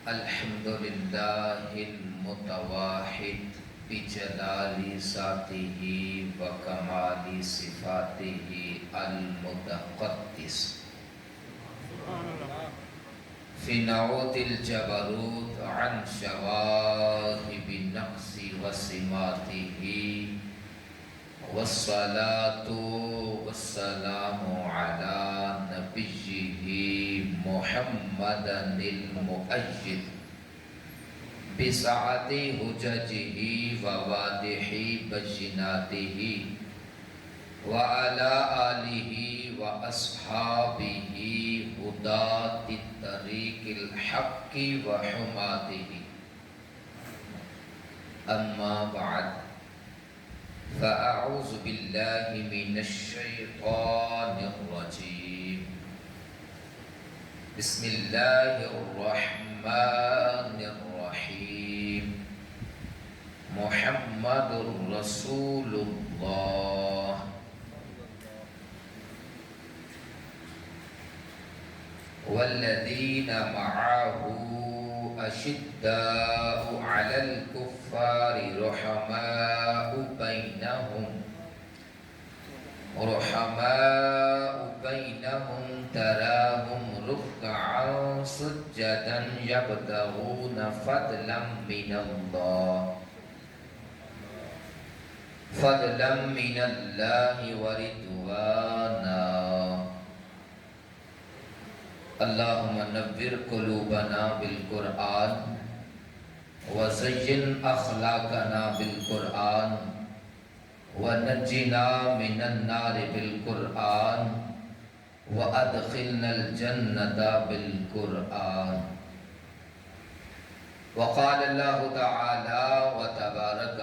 الحمد لله المتواحد بجلال ذاته وكمال صفاته المتقدس في نعوت الجبروت عن شواهب نقص وسماته والصلاة والسلام على نبيه محمد المؤيد بسعة حججه وواضح بيناته وعلى آله وأصحابه هداة الطريق الحق وحماته. أما بعد فأعوذ بالله من الشيطان الرجيم. بسم الله الرحمن الرحيم. محمد رسول الله والذين معه أشداء على الكفار رحماء بينهم تراهم ركعا سجدا يبتغون فضلا من الله ورضوانا. اللهم نور قلوبنا بالقرآن وزين أخلاقنا بالقرآن ونجنا من النار بالقرآن وأدخلنا الجنة بالقرآن. وقال الله تعالى وتبارك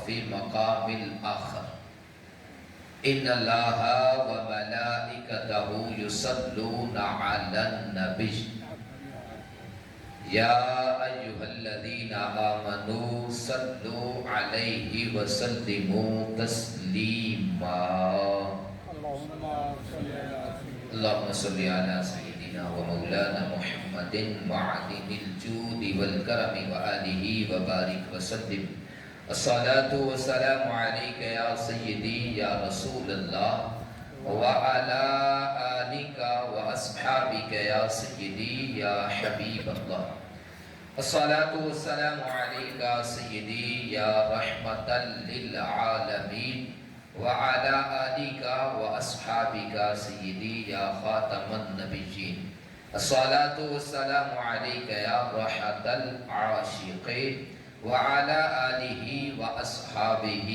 في مقام الآخر: إن الله وملائكته يصلون على النبي يا أيها الذين آمنوا صلوا عليه وسلموا تسليما. اللهم صل على سيدنا ومولانا محمد معدن الجود والكرم وآله وبارك وسلم. الصلاة والسلام عليك يا سيدي يا رسول الله وعلى آلك وأصحابك يا سيدي يا حبيب الله. الصلاة والسلام عليك سيدي يا رحمة للعالمين وعلى آلك وأصحابك سيدي يا خاتم النبيين. الصلاة والسلام عليك يا راحة العاشقين وعلى آله وأصحابه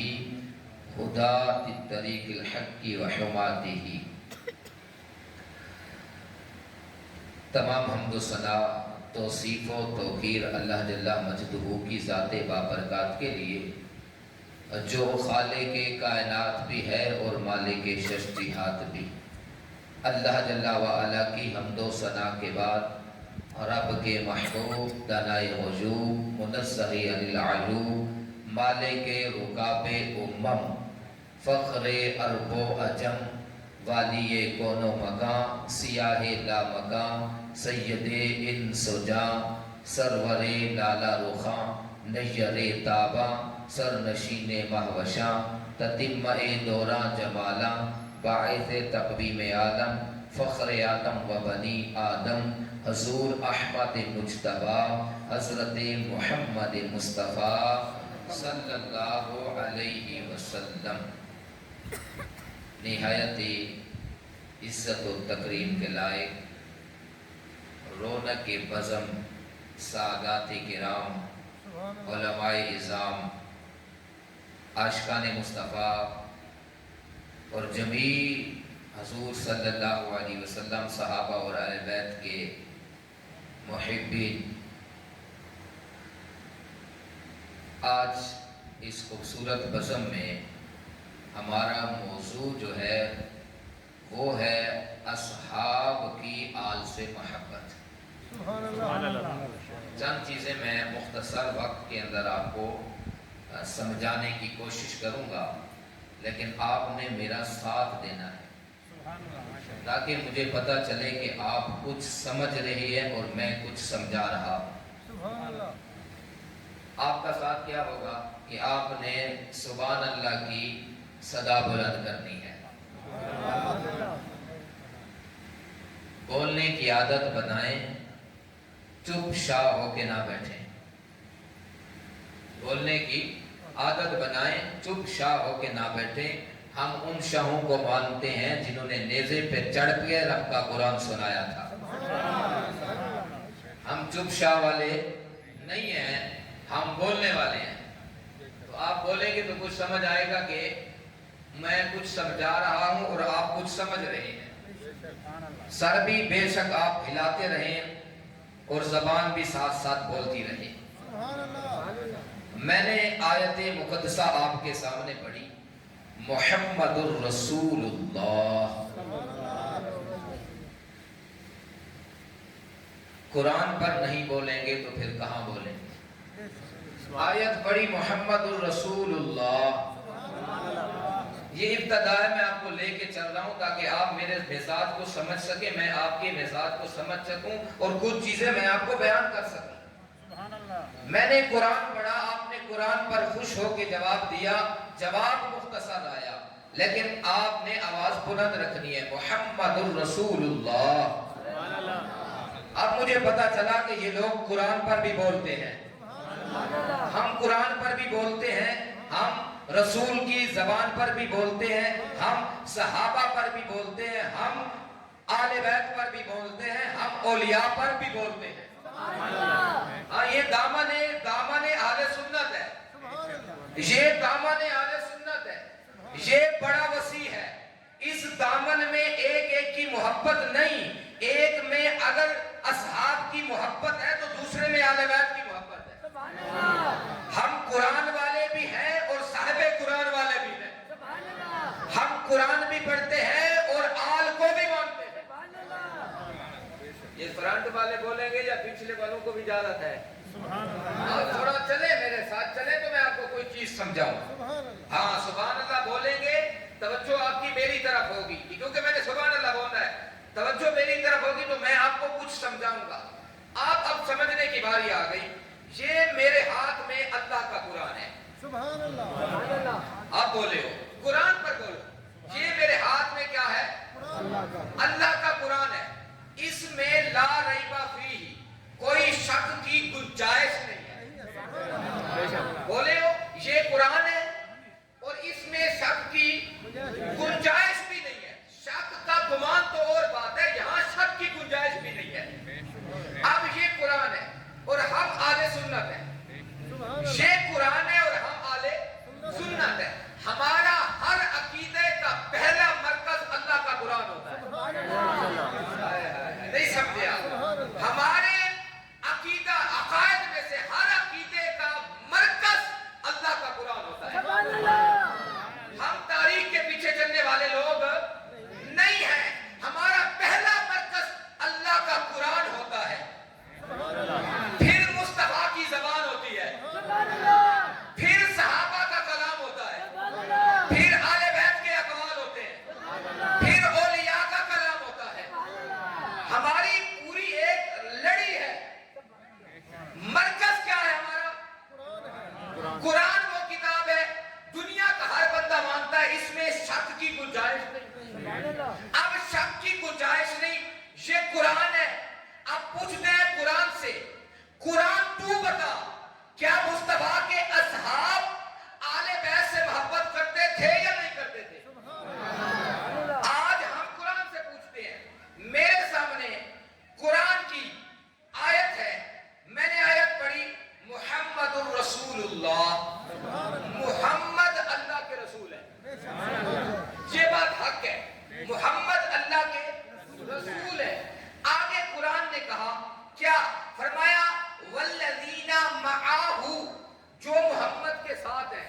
هداة الطريق الحق وحماته. تمام حمد و ثنا توصیف و توقیر اللہ جل مجدہ کی ذات بابرکات کے لیے جو خالق کائنات بھی ہے اور مالک ششتیہات بھی. اللہ جل وعلا کی حمد و ثنا کے بعد رب کے محبوب دانائے غیوب منزہ عن العیوب مالک رکاب امم فخر عرب و عجم والی کون و مکان سیاہ لا مکان سید انس و جاں سرور لالا رخاں نیر تاباں سرنشین مہوشاں تتمہ دوراں جمالاں باعث تقویم عالم فخر آدم و بنی آدم حضور احمد مجتبی حضرت محمد مصطفیٰ صلی اللہ علیہ وسلم. نہایت عزت و تکریم کے لائق رونق بزم سادات کرام علماء اعظام عاشقان مصطفیٰ اور جمیع حضور صلی اللہ علیہ وسلم صحابہ اور اہل بیت کے محبین، آج اس خوبصورت بزم میں ہمارا موضوع جو ہے وہ ہے اصحاب کی آل سے محبت. چند چیزیں میں مختصر وقت کے اندر آپ کو سمجھانے کی کوشش کروں گا، لیکن آپ نے میرا ساتھ دینا ہے تاکہ مجھے پتہ چلے کہ آپ کچھ سمجھ رہے ہیں اور میں کچھ سمجھا رہا ہوں. آپ کا ساتھ کیا ہوگا کہ آپ نے سبحان اللہ کی صدا بلند کرنی ہے. بولنے کی عادت بنائیں, چپ شاہ ہو کے نہ بیٹھیں. بولنے کی عادت بنائیں, چپ شاہ ہو کے نہ بیٹھیں. ہم ان شاہوں کو مانتے ہیں جنہوں نے نیزے پہ چڑھ کے رب کا قرآن سنایا تھا. ہم چپ شاہ والے نہیں ہیں, ہم بولنے والے ہیں. تو آپ بولیں گے تو کچھ سمجھ آئے گا کہ میں کچھ سمجھا رہا ہوں اور آپ کچھ سمجھ رہے ہیں. سر بھی بے شک آپ ہلاتے رہیں اور زبان بھی ساتھ ساتھ بولتی رہے. میں نے آیت مقدسہ آپ کے سامنے پڑھی, محمد الرسول اللہ. قرآن پر نہیں بولیں گے تو پھر کہاں بولیں گے؟ آیت پڑھی محمد الرسول اللہ. یہ ابتدا ہے, میں آپ کو لے کے چل رہا ہوں تاکہ آپ میرے مزاج کو سمجھ سکیں, میں آپ کے مزاج کو سمجھ سکوں اور کچھ چیزیں میں آپ کو بیان کر سکوں. میں نے قرآن پڑھا, آپ نے قرآن پر خوش ہو کے جواب دیا, جواب مختصر آیا, لیکن آپ نے آواز بلند رکھنی ہے, محمد الرسول اللہ. اب مجھے پتا چلا کہ یہ لوگ قرآن پر بھی بولتے ہیں, ہم قرآن پر بھی بولتے ہیں, ہم رسول کی زبان پر بھی بولتے ہیں, ہم صحابہ پر بھی بولتے ہیں, ہم آل بیت پر بھی بولتے ہیں, ہم اولیاء پر بھی بولتے ہیں. ہاں, یہ دامن اہل سنت ہے, یہ دامن اہل سنت ہے, یہ بڑا وسیع ہے. اس دامن میں ایک ایک کی محبت نہیں, ایک میں اگر اصحاب کی محبت ہے تو دوسرے میں آل بیت کی محبت ہے. ہم قرآن والے بھی ہیں اور صاحب قرآن والے بھی ہیں. ہم قرآن بھی پڑھتے ہیں اور آل کو بھی مانتے ہیں. یہ فرنٹ والے بولیں گے یا پچھلے والوں کو بھی اجازت ہے؟ آپ تھوڑا چلے میرے ساتھ چلے تو میں آپ کو کوئی چیز سمجھاؤں. ہاں, سبحان اللہ بولیں گے, توجہ آپ کی میری طرف ہوگی, کیونکہ میں نے سبحان اللہ بولنا ہے. توجہ میری طرف ہوگی تو میں آپ کو کچھ سمجھاؤں گا. آپ اب سمجھنے کی باری آ گئی. یہ میرے ہاتھ میں اللہ کا قرآن ہے. سبحان اللہ. آپ بولے ہو قرآن پر بولو. یہ میرے ہاتھ میں کیا ہے؟ اللہ کا قرآن ہے. اس میں لا ریب فیہ, کوئی شک کی گنجائش نہیں ہے. بولے ہو یہ قرآن ہے اور اس میں شک کی گنجائش بھی نہیں ہے. شک کا گمان تو اور بات ہے, یہاں شک کی گنجائش بھی نہیں ہے. اب یہ قرآن ہے اور ہم آل سنت ہیں. یہ قرآن ہے اور ہم آل سنت ہیں. ہمارا ہر عقیدے کا پہلا مرکز اللہ کا قرآن ہوتا ہے. نہیں سمجھے آپ؟ ہمارے عقیدہ عقائد میں سے ہر عقیدے کا مرکز اللہ کا قرآن ہوتا ہے. ہم تاریخ کے پیچھے چلنے والے لوگ نہیں ہیں. ہمارا پہلا مرکز اللہ کا قرآن ہوتا ہے, پھر مصطفیٰ کی زبان ہوتی ہے, پھر صحابہ کا کلام ہوتا ہے, پھر آل بیت کے اقوال ہوتے ہیں, پھر اولیاء کا کلام ہوتا ہے. ہماری پوری ایک لڑی ہے. مرکز کیا ہے ہمارا؟ قرآن وہ کتاب ہے دنیا کا ہر بندہ مانتا ہے اس میں شک کی گنجائش نہیں. اب شک کی گنجائش نہیں, یہ قرآن ہے. اب پوچھتے ہیں قرآن سے, قرآن تو بتا کیا مصطفیٰ کے اصحاب آل بیت سے محبت کرتے تھے یا نہیں کرتے تھے؟ آج ہم قرآن سے پوچھتے ہیں. میرے سامنے قرآن کی آیت ہے, میں نے آیت پڑھی محمد الرسول اللہ. محمد اللہ کے رسول ہے, یہ بات حق ہے. محمد اللہ کے رسول ہے. آگے قرآن نے کہا کیا فرمایا؟ والذین معاہ, جو محمد کے ساتھ ہیں.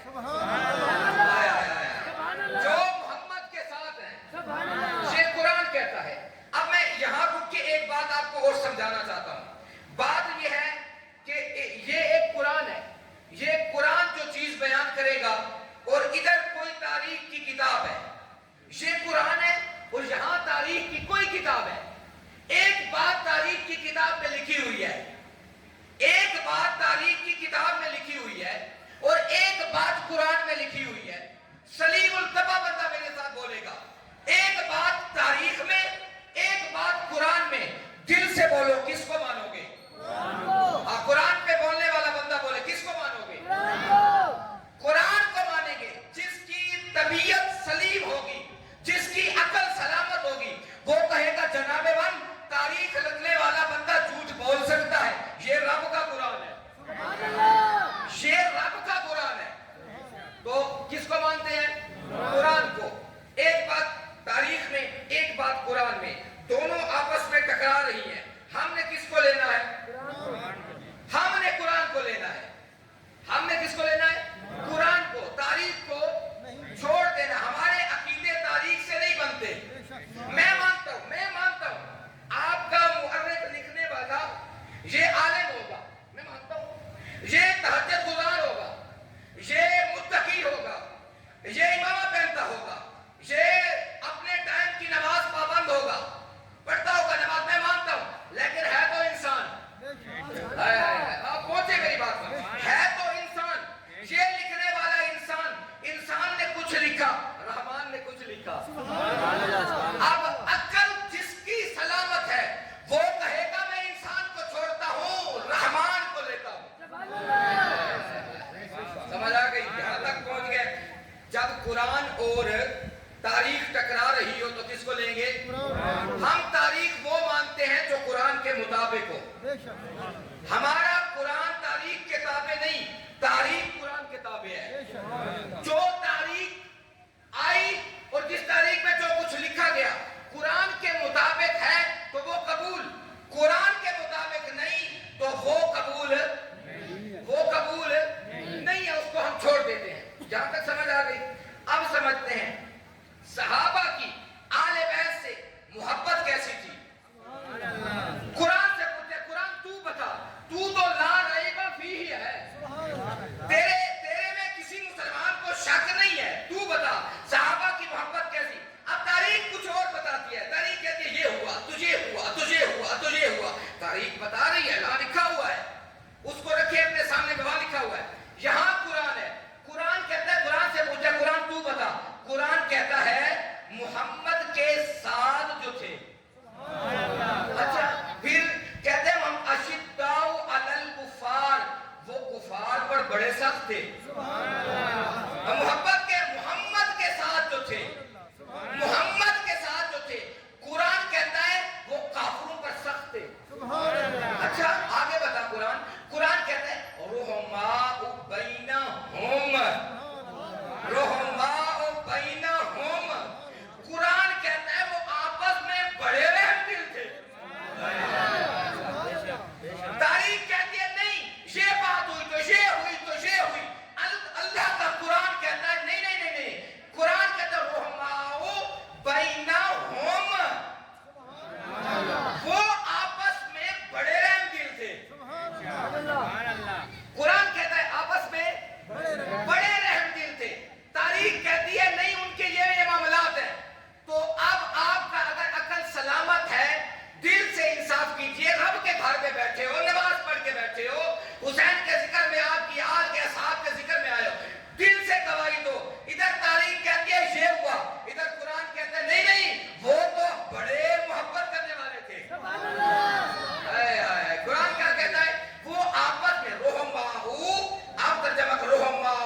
جو محمد کے ساتھ ہیں, یہ قرآن کہتا ہے. اب میں یہاں رک کے ایک بات آپ کو اور سمجھانا چاہتا ہوں. بات یہ ہے کہ یہ ایک قرآن ہے, یہ قرآن جو چیز بیان کرے گا, اور ادھر کوئی تاریخ کی کتاب ہے. یہ قرآن ہے اور یہاں تاریخ کی کوئی کتاب ہے. ایک بات تاریخ کی کتاب میں لکھی ہوئی ہے, ایک بات تاریخ کی کتاب میں لکھی ہوئی ہے اور ایک بات قرآن میں لکھی ہوئی ہے. سلیم الطبع بندہ میرے ساتھ بولے گا. ایک بات تاریخ میں, ایک بات قرآن میں. دل سے بولو, کس کو مانو گے؟ قرآن پہ بولنے والا بندہ بولے, کس کو مانو گے؟ قرآن کو مانیں گے. جس کی طبیعت سلیم ہوگی, جس کی عقل سلامت ہوگی, وہ کہے گا جناب من تاریخ لکھنے والا بندہ جھوٹ بول سکتا ہے, یہ رب کا قرآن ہے, یہ رب کا قرآن ہے. تو کس کو مانتے ہیں؟ قرآن کو. ایک بات تاریخ میں, ایک بات قرآن میں, دونوں آپس میں ٹکرا رہی ہیں. ہم نے کس کو لینا ہے؟ ہم نے قرآن کو لینا ہے. ہم نے کس کو لینا ہے؟ قرآن کو. تاریخ کو چھوڑ دینا. ہمارے عقیدے تاریخ سے نہیں بنتے. میں مانتا ہوں آپ کا مؤرخ لکھنے والا یہ عالم ہوگا, میں مانتا ہوں یہ تہجد گزار ہوگا, یہ متقی ہوگا, یہ امامہ پہنتا ہوگا, یہ اپنے ٹائم کی نماز پابند ہوگا, پڑھتا ہوگا نماز, میں مانتا ہوں. لیکن ہے تو انسان. آپ پہنچے میری بات پر. ہے تو انسان. یہ لکھنے والا انسان, انسان نے کچھ لکھا, رحمان نے کچھ لکھا. اب عقل جس کی سلامت ہے وہ کہے گا میں انسان کو چھوڑتا ہوں, رحمان کو لیتا ہوں. سمجھ آ گئی؟ یہاں تک پہنچ گئے. جب قرآن اور تاریخ ٹکرا رہی ہو تو کس کو لیں گے؟ ہم تاریخ وہ مانتے ہیں جو قرآن کے مطابق ہو. ہمارا قرآن تاریخ کتابیں نہیں, تاریخ قرآن کتابیں ہیں. جو تاریخ آئی اور جس تاریخ میں جو کچھ لکھا گیا قرآن کے مطابق ہے تو وہ قبول, قرآن کے مطابق نہیں تو وہ قبول نہیں ہے, اس کو ہم چھوڑ دیتے ہیں. جہاں تک سمجھ آ گئی. اب سمجھتے ہیں صحابہ کی آل بیت سے محبت کیسی تھی. قرآن سے پوچھتے, قرآن تو بتا, تو لا ریب فیہ ہے, تیرے میں کسی مسلمان کو شک نہیں ہے, تو بتا صحابہ کی محبت کیسی. اب تاریخ کچھ اور بتاتی ہے. تاریخ کہتی ہے یہ ہوا, تجھے ہوا. تاریخ بتا رہی ہے, لا لکھا ہوا ہے, اس کو رکھے اپنے سامنے, گواہ لکھا ہوا ہے. یہاں قرآن ہے, قرآن کہتا ہے, قرآن سے پوچھا قرآن تو بتا, قرآن کہتا ہے محمد کے ساتھ جو تھے. اچھا پھر کہتے ہیں ہم اشداء علی الکفار, وہ کفار پر بڑے سخت تھے. محمد کے ساتھ جو تھے, محمد کے ساتھ جو تھے, قرآن کہتا ہے وہ کافروں پر سخت تھے. اچھا آگے بتا قرآن کہتا ہے رحماء بینہم, قرآن کہتا ہے وہ آپس میں بڑے رحم دل تھے. تاریخ کہتی ہے نہیں, یہ بات ہوئی تو یہ ہوئی. اللہ کا قرآن کہتا ہے نہیں, قرآن کہتا ہے رحماء بینہم, وہ آپس میں بڑے رحم دل تھے. قرآن کہتا ہے آپس میں بڑے رحم دل تھے. تاریخ کہتی ہے نہیں, ان کے یہ معاملات ہیں. تو اب آپ کا اگر عقل سلامت ہے, دل سے انصاف کیجئے. رب کے گھر میں بیٹھے ہو, نماز پڑھ کے بیٹھے ہو, حسین کے ذکر میں, آپ کی آل کے اصحاب کے ذکر میں آئے ہو, دل سے گواہی دو. ادھر تاریخ کہتی ہے یہ ہوا, ادھر قرآن کہتا ہے نہیں, وہ تو بڑے محبت کرنے والے تھے. قرآن کیا کہتا ہے, وہ آپس میں رحماء, آپ ترجمہ کرو رحماء,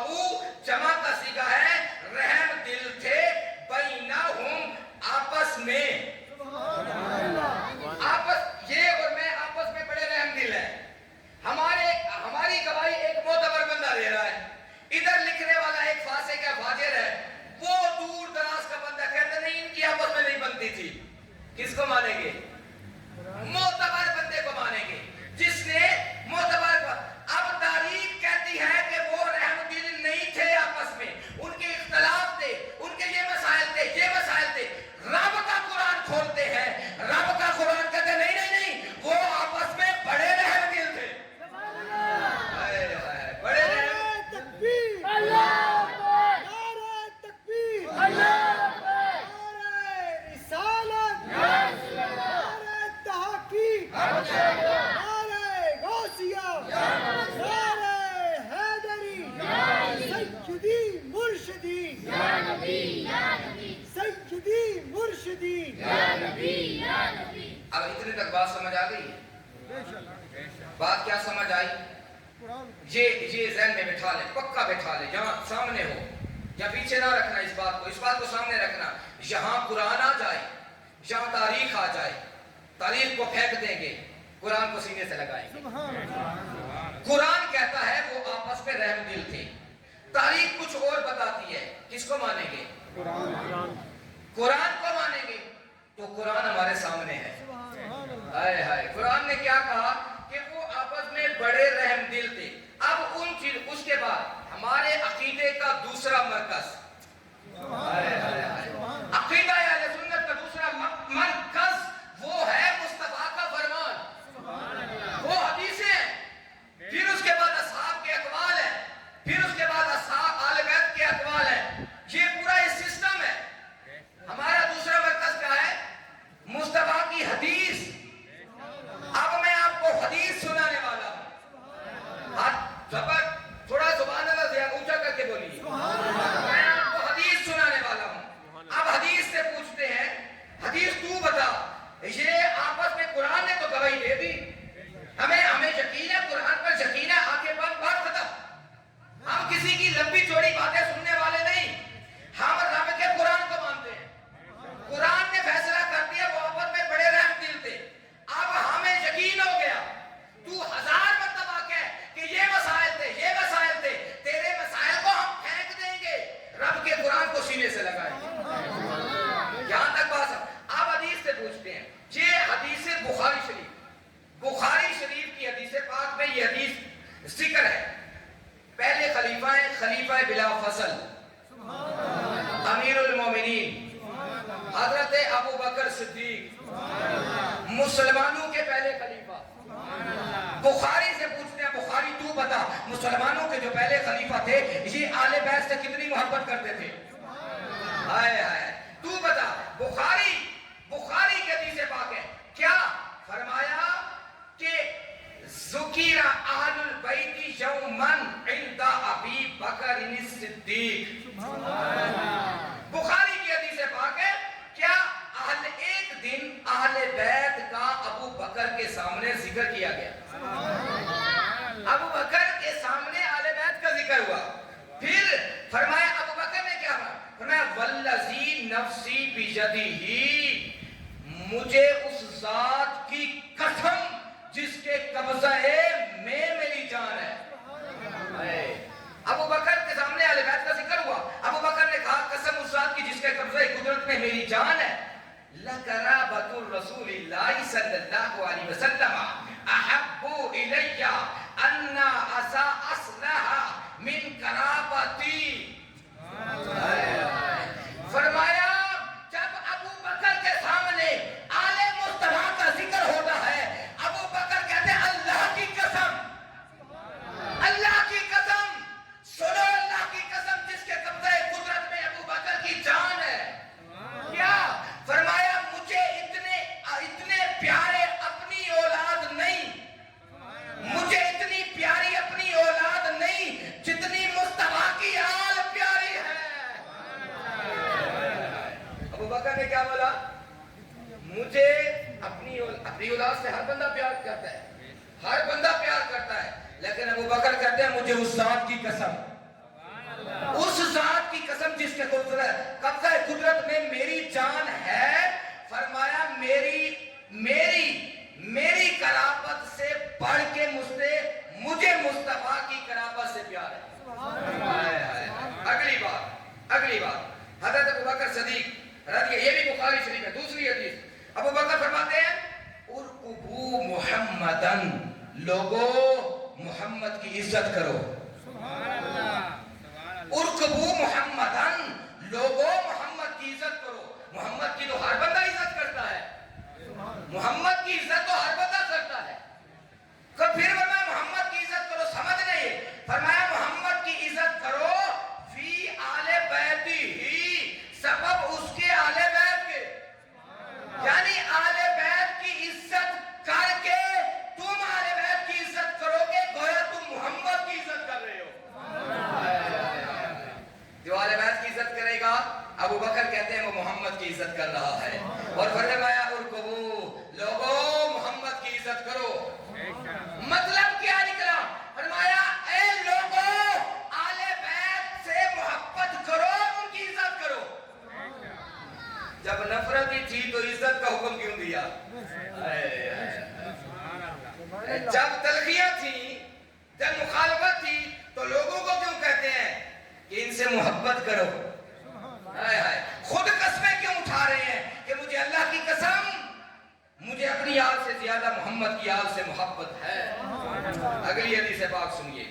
جمع کا صیغہ ہے رحم دل تھے, بینہم آپس میں, آپس یہ اور میں آپس میں بڑے رحم دل ہیں. ہماری گواہی ایک معتبر بندہ دے رہا ہے, ادھر لکھنے والا ایک فاسق ہے, فاجر ہے, وہ دور دراز کا بندہ کہتا نہیں ان کی آپس میں نہیں بنتی تھی. کس کو مانیں گے؟ معتبر بندے کو مانیں گے, جس نے معتبر. اب تاریخ کہتی ہے کہ وہ رحم دل نہیں تھے آپس میں, ان کے اختلاف تھے, ان کے یہ مسائل تھے. رب کا قرآن کھولتے ہیں, رب کا قرآن کہتے ہیں نہیں, وہ آپس میں بڑے رحم دل تھے. بڑے رحم. تکبیر, اللہ تکبیر, اللہ رسالت, تحقیق. تک بات سمجھ آ گئی ہے؟ بات کیا سمجھ آئی؟ یہ ذہن میں بٹھا لے، پکا بٹھا لے، یہاں سامنے ہو یا پیچھے نہ رکھنا، اس بات کو سامنے رکھنا. یہاں قرآن آ جائے، یہاں تاریخ آ جائے، تاریخ کو پھینک دیں گے، قرآن کو سینے سے لگائیں گے. قرآن کہتا ہے وہ آپس میں رحم دل تھے، تاریخ کچھ اور بتاتی ہے. کس کو مانیں گے؟ قرآن کو مانیں گے. تو قرآن ہمارے سامنے ہے. ہائے ہائے، قرآن نے کیا کہا کہ وہ آپس میں بڑے رحم دل تھے. اب اس کے بعد ہمارے عقیدے کا دوسرا مرکز، عقیدہ اہل سنت کا دوسرا مرکز وہ ہے مصطفیٰ کا فرمان، وہ حدیثیں ہیں. پھر اس کے بعد اصحاب کے اقوال ہیں، پھر اس کے بعد اصحاب آل بیت کے اقوال ہیں. یہ پورا یہ سسٹم ہے. ہمارا دوسرا مرکز کیا ہے؟ مصطفیٰ کی حدیث. اب میں آپ کو حدیث سنانے والا ہوں. تھوڑا سبحان اللہ زیادہ اونچا کر کے بولیے. میں آپ کو حدیث سنانے والا ہوں. اب حدیث سے پوچھتے ہیں، حدیث تو بتا. یہ آپس میں قرآن نے تو گواہی دے دی، ہمیں یقین ہے، قرآن پر یقین ہے، آگے بات ختم. ہم کسی کی لمبی چوڑی باتیں سننے والے نہیں، ہم رب کے قرآن کو مانتے ہیں. قرآن نے فیصلہ کر دیا وہ آپس میں بڑے رحم دل تھے. اب ہمیں یقین ہو گیا. تو ہزار مرتبہ کہہ کہ یہ مسائل تھے، یہ مسائل تھے، تیرے مسائل کو ہم پھینک دیں گے، رب کے قرآن کو سینے سے لگائیں گے. یہاں تک بات. اب حدیث سے پوچھتے ہیں. یہ حدیث بخاری شریف کی حدیث پاک میں یہ حدیث ذکر ہے. پہلے خلیفہ ہیں، خلیفہ بلا فصل امیر المومنین حضرت ابو بکر صدیق، مسلمانوں کے پہلے خلیفہ. بخاری سے پوچھتے ہیں، بخاری تو بتا مسلمانوں کے جو پہلے خلیفہ تھے یہ آل بیت سے کتنی محبت کرتے تھے؟ ہائے ہائے، تو بتا. بخاری کی حدیث پاک ہے. کیا فرمایا کہ ذکر اہل البیت یوما عند ابی بکر الصدیق. بخاری کی حدیث پاک ہے. کیا ایک دن اہل بیت کا ابو بکر کے سامنے ذکر کیا گیا. ابو بکر کے سامنے اہل بیت کا ذکر ہوا. پھر فرمایا ابو بکر نے کیا فرمایا؟ والذی نفسی بیدہ، مجھے اس ذات کی قسم جس کے قبضہ میں میری جان ہے. ابو بکر کے سامنے اہل بیت کا ذکر ہوا. ابو بکر نے کہا قسم اس ذات کی جس کے قبضہ قدرت میں میری جان ہے. لقرابۃ الرسول اللہ صلی اللہ علیہ وسلم احب الی ان اصلح من قرابتی. فرمایا جب ابو بکر کے سامنے آل مصطفیٰ کا ذکر ہوتا ہے، ابو بکر کہتے ہیں اللہ کی قسم، اللہ کی قسم، سنو اللہ کی قسم جس کے قبضہ قدرت میں ابو بکر کی جان ہے. کیا فرمایا؟ مجھے اتنے پیارے اپنی اولاد نہیں، مجھے اتنی پیاری اپنی اولاد نہیں جتنی مصطفیٰ کی آل پیاری ہے. ابو بکر نے کیا بولا؟ مجھے اپنی اولاد سے ہر بندہ پیار کرتا ہے، ہر بندہ پیار کرتا ہے، لیکن ابو بکر کہتے ہیں مجھے اس ذات کی قسم، اس ذات کی قسم جس کے قبضہ قدرت میں میری جان ہے. فرمایا میری قرابت سے بڑھ کے مجھے مصطفیٰ کی قرابت سے پیار ہے. اگلی بات حضرت ابو بکر صدیق، یہ بھی بخاری شریف ہے. دوسری حدیث ابو بکر فرماتے ہیں ارقبوا محمدن، لوگو محمد کی عزت کرو. ارقبوا محمدن، لوگو محمد کی عزت کرو. محمد کی تو ہر بندہ عزت کرتا ہے، محمد کی عزت تو ہر بندہ کرتا ہے. پھر فرمایا محمد کی عزت کرو، سمجھ نہیں. فرمایا محمد کی عزت کرو فی آل بیت ہی، سبب اس کے آل بیت کے، یعنی آل بیت کی عزت کر کے تم آل بیت کی عزت کرو گے، گویا تم محمد کی عزت کر رہے ہو. جو آل بیت کی عزت کرے گا ابو بکر کہتے ہیں وہ محمد کی عزت کر رہا ہے. اور فرمایا ارکبو، لوگوں جب تلخیاں تھی، جب مخالفت تھی، تو لوگوں کو کیوں کہتے ہیں کہ ان سے محبت کرو؟ خود قسمیں کیوں اٹھا رہے ہیں کہ مجھے اللہ کی قسم، مجھے اپنی آل سے زیادہ محمد کی آل سے محبت ہے؟ اگلی حدیث پاک سنیے،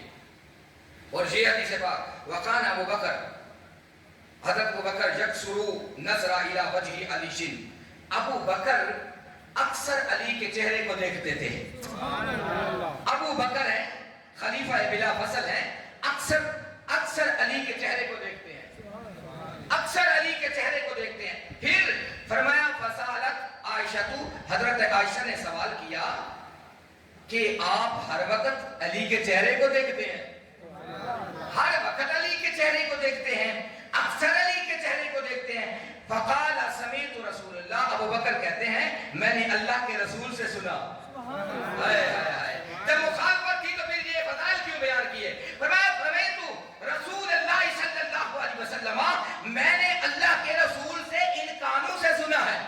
اور یہ حدیث پاک وقان ابو بکر، حضرت ابو بکر یکسرو نظر الی وجہ علی شن، ابو بکر اکثر علی کے چہرے کو دیکھتے تھے. ابو بکر ہے، خلیفہ بلا فصل ہے، اکثر علی کے چہرے کو دیکھتے ہیں، اکثر علی کے چہرے کو دیکھتے ہیں. پھر فرمایا فسالت عائشہ، حضرت عائشہ نے سوال کیا کہ آپ ہر وقت علی کے چہرے کو دیکھتے ہیں؟ ہر وقت علی کے چہرے کو دیکھتے ہیں، اکثر علی کے چہرے کو دیکھتے ہیں. فقال سمیت رسول اللہ، ابو بکر کہتے ہیں میں نے اللہ کے رسول سے سنا. جب مخالفت تھی تو پھر یہ فضائل کیوں بیان کیے؟ فرمایا سمیت رسول اللہ صلی اللہ علیہ وسلم، میں نے اللہ کے رسول سے ان کانوں سے سنا ہے.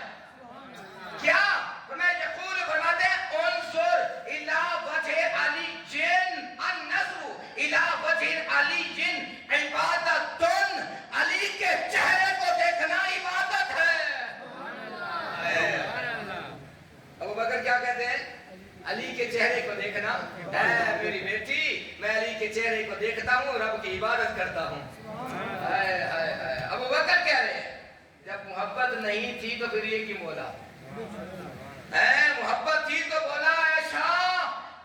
کیا؟ فرمایا یقول، فرماتے ہیں انظر الی وجہ علی جن، النظر الی وجہ علی جن عبادت، علی کے چہرے کو دیکھنا عبادت ہے. ابو بکر کیا کہتے ہیں؟ علی کے چہرے کو دیکھنا، اے میری بیٹی میں علی کے چہرے کو دیکھتا ہوں، رب کی عبادت کرتا ہوں. ابو بکر کہہ رہے ہیں جب محبت نہیں تھی تو پھر یہ کی مولا، محبت تھی تو بولا عائشہ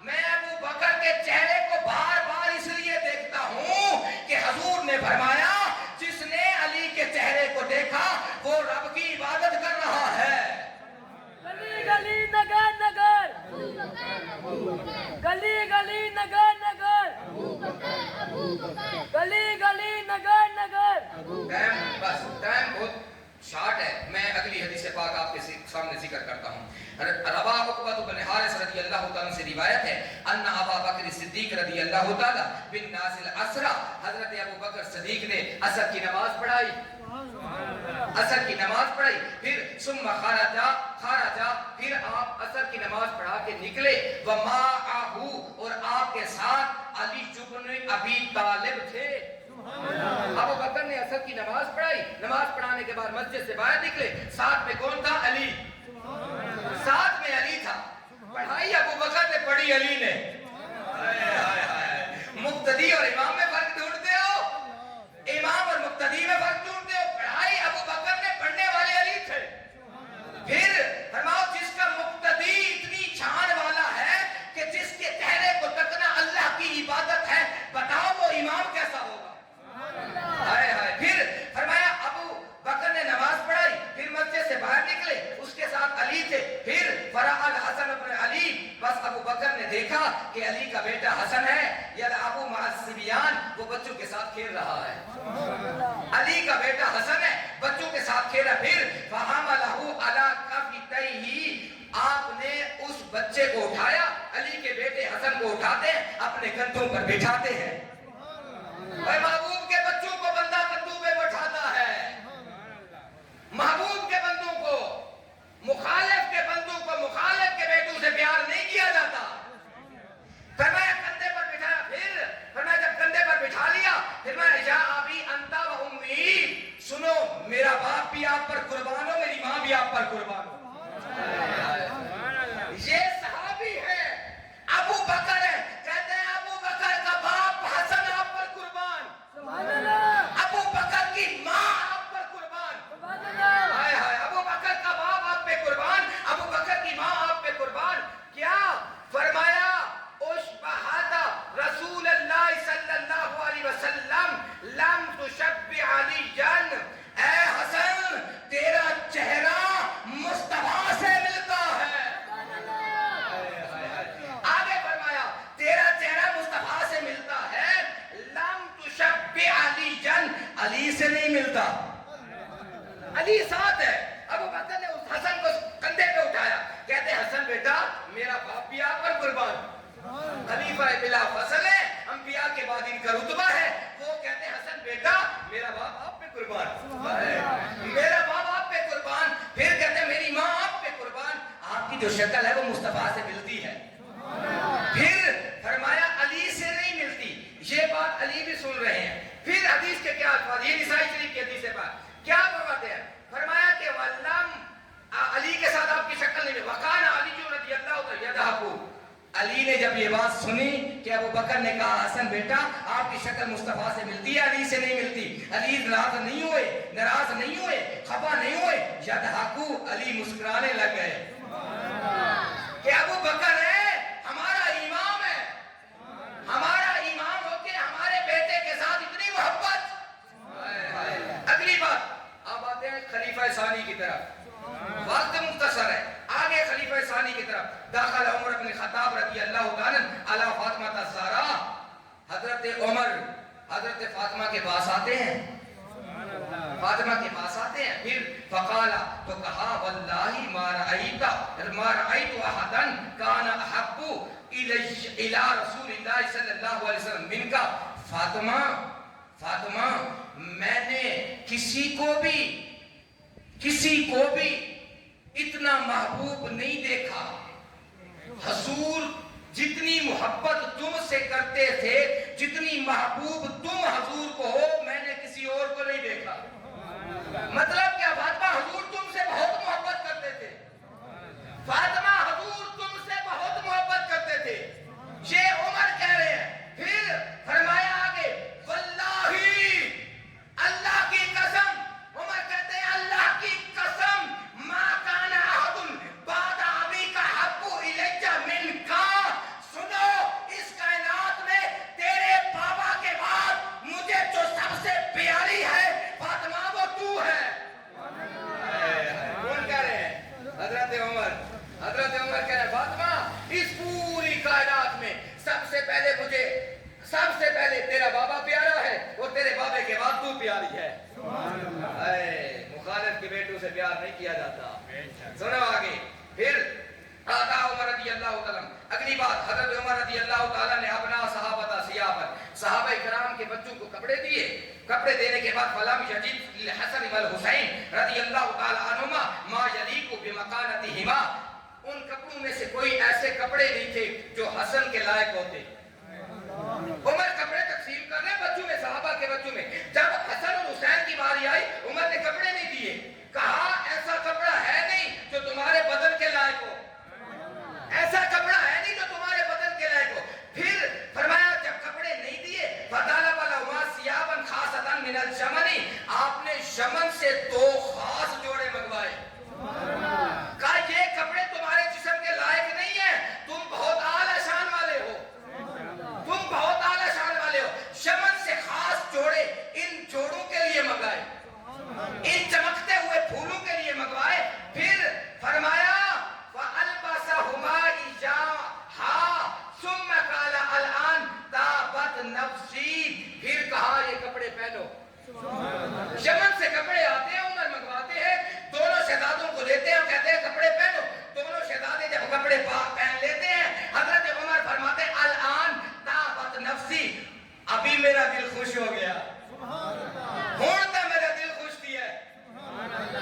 میں ابو بکر کے چہرے کو بار بار اس لیے دیکھتا ہوں کہ حضور نے فرمایا جس نے علی کے چہرے کو دیکھا وہ رب کی عبادت کر رہا ہے. گلی گلی نگر نگر، گلی گلی نگر نگر، گلی گلی نگر نگر. بس ٹائم بہت شارٹ ہے، میں اگلی حدیث پاک آپ کے سامنے ذکر کرتا ہوں. روا عقبہ بن حارث رضی اللہ تعالیٰ سے روایت ہے ان ابا بکر صدیق رضی اللہ تعالیٰ بن نازل اسرا، حضرت ابو بکر صدیق نے عصر کی نماز پڑھائی، عصر کی نماز پڑھائی. پھر ثم خرجا، پھر آپ عصر کی نماز پڑھا کے نکلے. ومعہ، اور آپ کے ساتھ علی بن ابی طالب تھے. ابو بکر نے عصر کی نماز پڑھائی، نماز پڑھانے کے بعد مسجد سے باہر نکلے، ساتھ میں کون تھا؟ علی. ساتھ میں علی تھا. پڑھائی ابو بکر نے، پڑھی علی نے. مقتدی اور امام میں فرق ڈھونڈتے ہو، امام اور مقتدی میں فرق ڈھونڈتے ہو. پڑھائی ابو بکر نے، پڑھنے والے علی تھے. پھر فرماؤ جس کا مقتدی اتنی چھان والا ہے کہ جس کے چہرے کو تکنا اللہ کی عبادت ہے، بتاؤ وہ امام کیسا ہوگا؟ پھر فرمایا ابو بکر نے نماز پڑھائی، پھر مسجد سے باہر نکلے، اس کے ساتھ علی تھے. پھر فرح الحسن ابن علی، بس ابو بکر نے دیکھا کہ علی کا بیٹا حسن ہے یلعب مع الصبیان، وہ بچوں کے ساتھ کھیل رہا ہے. علی کا بیٹا حسن ہے، بچوں کے ساتھ کھیلا. پھر فحملہ علی کفیتیہ، آپ نے اس بچے کو اٹھایا، علی کے بیٹے حسن کو اٹھاتے ہیں، اپنے کندھوں پر بٹھاتے ہیں. محبوب کے بچوں کو بندہ کندھوں پہ بٹھاتا ہے، محبوب کے بندوں کو، مخالف کے بندوں کو مخالف کے بیٹوں سے پیار نہیں کیا جاتا. فرمایا کندھے پر بٹھایا. پھر فرمایا جب کندھے پر بٹھا لیا، فرمایا یا ابی انت و امی، سنو میرا باپ بھی آپ پر قربان ہو، میری ماں بھی آپ پر قربان ہو. یہ صحابی ہے، ابو بکر ہے، کہتے ہیں ابو بکر کا باپ حسن آپ پر قربان. جو شکل ہے وہ مصطفیٰ سے ملتی ہے. پھر فرمایا علی سے نہیں ملتی. یہ بات علی بھی سن رہے ہیں. پھر حدیث کے کیا الفاظ, یہ نسائی شریف کی حدیث ہے. بات کیا فرماتے ہیں؟ فرمایا کہ واللم علی کے ساتھ آپ کی شکل نہیں. وقال علی رضی اللہ عنہ یضحک. علی نے جب یہ بات سنی کہ ابو بکر نے کہا حسن بیٹا آپ کی شکل مصطفیٰ سے ملتی ہے, علی سے نہیں ملتی. علی ناراض نہیں ہوئے, ناراض نہیں ہوئے, خفا نہیں ہوئے. یضحکو, علی مسکرانے لگ گئے کہ ابو بکر ہے ہمارا امام ہے, ہمارا امام ہو کے ہمارے بیٹے کے ساتھ اتنی محبت. اگلی بات, اب آتے ہیں خلیفہ ثانی کی طرف. وقت مختصر ہے, آگے خلیفہ ثانی کی طرف. داخل عمر بن خطاب رضی اللہ تعالی علی فاطمہ الزہرا. حضرت عمر حضرت فاطمہ کے پاس آتے ہیں, فاطمہ کے پاس آتے ہیں. پھر فقالا, تو کہا واللہ ما رأیت احدا کان احب الی رسول اللہ صلی اللہ علیہ وسلم منکا. فاطمہ میں نے کسی کو بھی اتنا محبوب نہیں دیکھا. حضور جتنی محبت تم سے کرتے تھے, جتنی محبوب تم حضور کو ہو, میں نے کسی اور کو نہیں دیکھا. مطلب کیا فاطمہ حضور تم سے بہت محبت کرتے تھے. فاطمہ حضور تم سے بہت محبت کرتے تھے. یہ عمر کہہ رہے ہیں. پھر فرمایا آگے واللہ, اللہ کی قسم. عمر کہتے ہیں اللہ کی قسم ما کان احد بعد ابیک احب الیک منکا. سنو, اس کائنات میں تیرے بابا کے بعد مجھے جو سب سے پیاری ہے فاطمہ وہ تو ہے. کون کہہ رہے ہیں؟ حضرت عمر. حضرت عمر کہہ رہے ہیں فاطمہ اس پوری کائنات میں سب سے پہلے تیرا بابا پیارا ہے اور تیرے بابے کے بعد تو پیاری ہے. مخالف کے بیٹوں سے پیار نہیں کیا جاتا. سنو آگے. پھر آقا عمر رضی اللہ تعالیٰ. اگلی بات, حضرت عمر رضی اللہ تعالیٰ نے اپنا صحابہ سیابا, صحابہ کرام کے بچوں کو کپڑے دیے. کپڑے دینے کے بعد فلم یجد للحسن والحسین رضی اللہ تعالیٰ عنہما ما یلیق بمکانتہما. ان کپڑوں میں سے کوئی ایسے کپڑے نہیں تھے جو حسن کے لائق ہوتے. عمر کپڑے تقسیم کر رہے بچوں میں, صحابہ کے بچوں میں. جب حسن اور حسین کی باری آئی, عمر نے کپڑے نہیں دیے. کہا ایسا کپڑا ہے نہیں جو تمہارے بدن کے لائق ہو, ایسا کپڑا ہے نہیں جو تمہارے بدن کے لائق ہو. پھر فرمایا جب کپڑے نہیں دیے فطالب لهما ثيابا خاصة من الشمن, آپ نے شمن سے 2 خاص جوڑے منگوائے. کہا یہ کپڑے تمہارے جسم کے لائق نہیں ہیں, تم بہت اعلیٰ شان والے ہو, تم بہت اعلیٰ شان والے ہو. شمن سے خاص جوڑے ان جوڑوں کے لیے منگائے, ان چمکتے ہوئے پھولوں کے لیے منگوائے. پھر فرمایا فَأَلْبَسَهُمَا إِيَّاهَا ثُمَّ قَالَ الْآنَ طَابَتْ نَفْسِي. پھر کہا یہ کپڑے پہنو. یمن سے کپڑے آتے ہیں, عمر منگواتے ہیں, دونوں شہزادوں کو دیتے ہیں, کہتے ہیں کپڑے پہنو. دونوں شہزادے جب کپڑے پہن لیتے ہیں, حضرت عمر فرماتے ہیں الآن طابت نفسی, ابھی میرا دل خوش ہو گیا. ہوتا میرا دل خوش کیا ہے.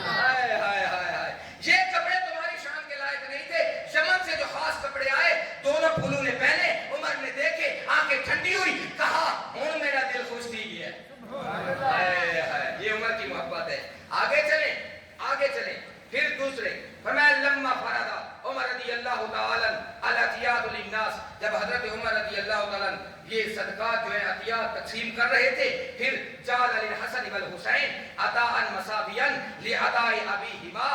ہائے ہائے ہائے ہائے, یہ کپڑے تمہاری شان کے لائق نہیں تھے. یمن سے جو خاص کپڑے آئے دونوں پھولوں نے پہنے, عمر نے دیکھے, آنکھیں ٹھنڈی ہوئی, کہا ہوں میرا دل خوش تھی گیا. ہائے ہائے, یہ عمر کی محبت ہے. آگے چلیں. پھر دوسرے فرمایا لما فرض عمر رضی اللہ تعالی العطیات للناس. جب حضرت عمر رضی اللہ تعالی یہ صدقات جو ہے عطیات تقسیم کر رہے تھے, پھر جعل للحسن والحسین عطاء مساویا لعطاء ابیہما.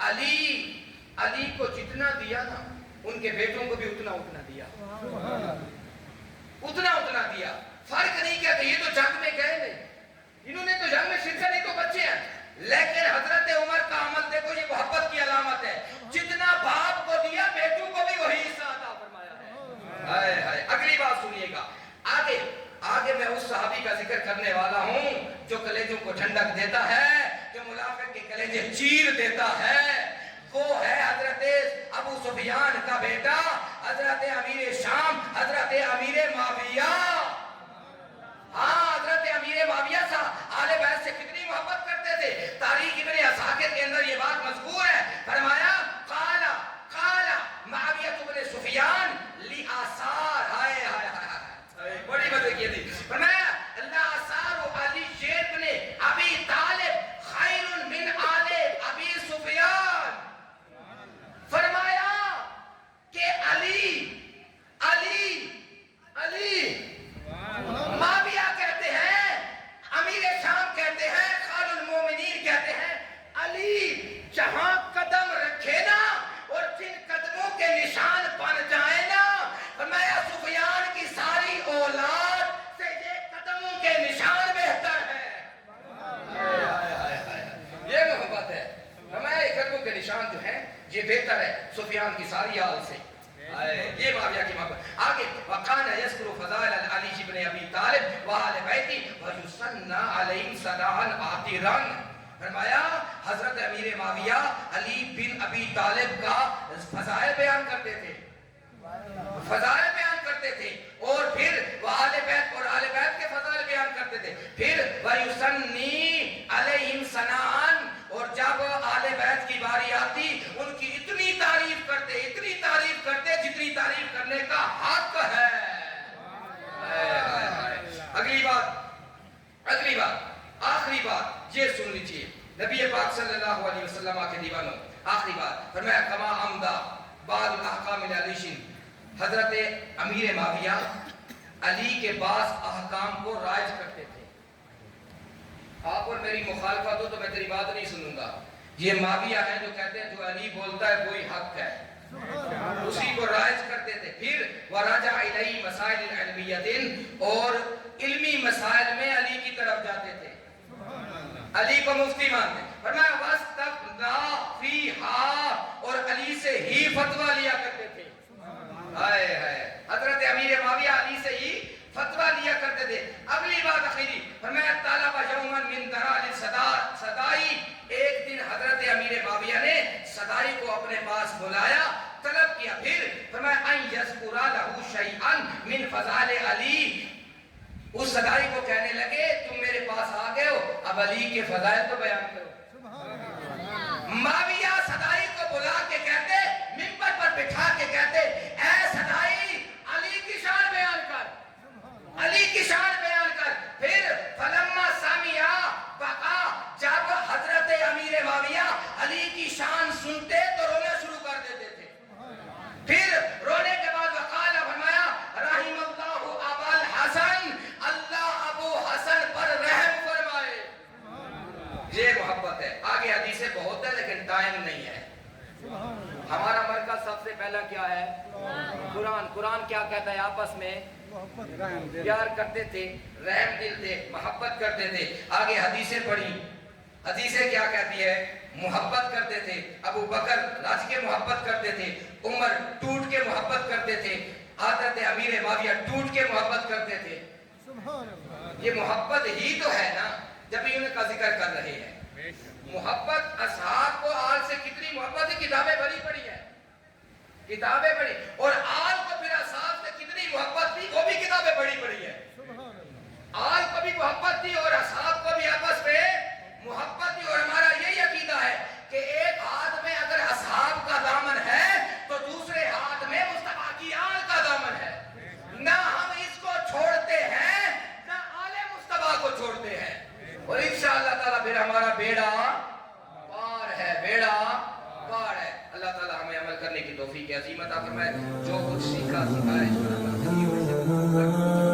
علی کو جتنا دیا نا, ان کے بیٹوں کو بھی اتنا دیا, اتنا دیا. فرق نہیں کیا کہ یہ تو جنگ میں گئے نہیں, انہوں نے تو جنگ میں شرکت نہیں, تو بچے ہیں. لیکن حضرت عمر کا عمل دیکھو, یہ محبت کی علامت ہے. جتنا باپ کو دیا بیٹوں کو بھی وہی حصہ عطا فرمایا ہے. ہائے ہائے. اگلی بات سنیے گا. آگے میں اس صحابی کا ذکر کرنے والا ہوں جو کلیجوں کو ٹھنڈک دیتا ہے, جو منافق کے کلیجے چیر دیتا ہے. وہ ہے حضرت ابو سفیان کا بیٹا, حضرت امیر شام, حضرت امیر معاویہ. ہاں, حضرت امیر معاویہ صاحب آل بیت سے کتنی محبت کرتے تھے. تاریخ ابن اسحاق کے اندر یہ بات مذکور ہے. فرمایا قال یہ بہتر ہے سفیان کی ساری آل سے. یہ معاویہ کی محبت. آگے وقان یذکر فضائل علی بن ابی طالب وآل بیتی ویثنی علیہم ثناء عاطرا. فرمایا حضرت امیر معاویہ علی بن ابی طالب کا فضائل بیان کرتے تھے, فضائل بیان کرتے تھے, اور پھر وہ آل بیت اور آل بیت کے فضائل بیان کرتے تھے. پھر وَيُسَنِّي عَلَيْهِمْ سَنَان, اور جب آل بیت کی باری آتی ان کی اتنی تعریف کرتے جتنی تعریف کرنے کا حق ہے. اگلی بات آخری بات یہ سن لیجیے. نبی پاک صلی اللہ علیہ وسلم کے دیوانوں, آخری بات فرمایا کما عمدہ بعض الاحکام علیہ. حضرت امیر معاویہ علی کے بعض احکام کو رائج کرتے تھے. آپ اور میری مخالفت ہو تو میں تیری بات نہیں سنوں گا. یہ معاویہ ہیں جو کہتے ہیں جو علی بولتا ہے وہی حق ہے, اسی کو رائج کرتے تھے. پھر وَرَجَعَ إِلَيْهِ مَسَائِلِ الْعِلْمِيَّةٍ, اور علمی مسائل میں علی کی طرف جاتے تھے, علی کو مفتی مانتے. فرمایا وَاسْتَفْنَا فِيهَا, اور علی سے ہی فتویٰ لیا کرتے تھے. حضرت امیر معاویہ علی سے ہی فتویٰ لیا کرتے تھے. اگلی بات اخیری فرمایا طالب یومن من درال صدائی, ایک دن حضرت امیر معاویہ نے صدائی کو اپنے پاس بلایا, طلب کیا. پھر فرمایا ان یذکر لہ شیئا من فضائل علی, اس صدائی کو کہنے لگے تم میرے پاس آ گئے ہو, اب علی کے فضائل تو بیان کرو. معاویہ صدائی کو بلا کے کہتے, منبر پر بٹھا کے کہتے, اے صدائی علی کی شان بیان کر, علی کی شان بیان کر. پھر فلما سامیا بقا, جب حضرت امیر معاویہ علی کی شان سنتے تو رونا شروع کر دیتے تھے. پھر رونے کے بعد وقال, فرمایا رحم اللہ ابا الحسن, اللہ ابو حسن پر رحم فرمائے. یہ محبت ہے. آگے حدیثیں بہت ہے لیکن ٹائم نہیں ہے. ہمارا مرکز سب سے پہلا کیا ہے؟ قرآن. قرآن کیا کہتا ہے؟ آپس میں پیار کرتے تھے, رحم دل تھے, محبت کرتے تھے. آگے حدیثیں پڑھی, حدیثیں کیا کہتی ہے؟ محبت کرتے تھے. ابو بکر رج کے محبت کرتے تھے, عمر ٹوٹ کے محبت کرتے تھے, حضرت امیر معاویہ ٹوٹ کے محبت کرتے تھے. یہ محبت ہی تو ہے نا جب ان کا ذکر کر رہے ہیں. محبت اصحاب کو آل سے کتنی محبت ہے, کتابیں بڑی پڑی ہیں, کتابیں پڑھی, اور آل کو پھر اصحاب سے کتنی محبت تھی وہ بھی کتابیں بڑی پڑی ہیں. آل کو بھی محبت تھی اور اصحاب کو بھی آپس میں محبت تھی. اور ہمارا یہی عقیدہ ہے کہ ایک ہاتھ میں اگر اصحاب کا دامن ہے تو دوسرے ہاتھ میں مصطفیٰ کی آل کا دامن ہے. نہ ہم اس کو چھوڑتے ہیں نہ آل مصطفیٰ کو چھوڑتے ہیں. اور انشاءاللہ تعالیٰ پھر ہمارا بیڑا پار ہے, بیڑا پار ہے. اللہ تعالیٰ ہمیں عمل کرنے کی توفیق عظیم عطا فرمائے. جو کچھ سیکھا سکھایا اس پر عمل کریے.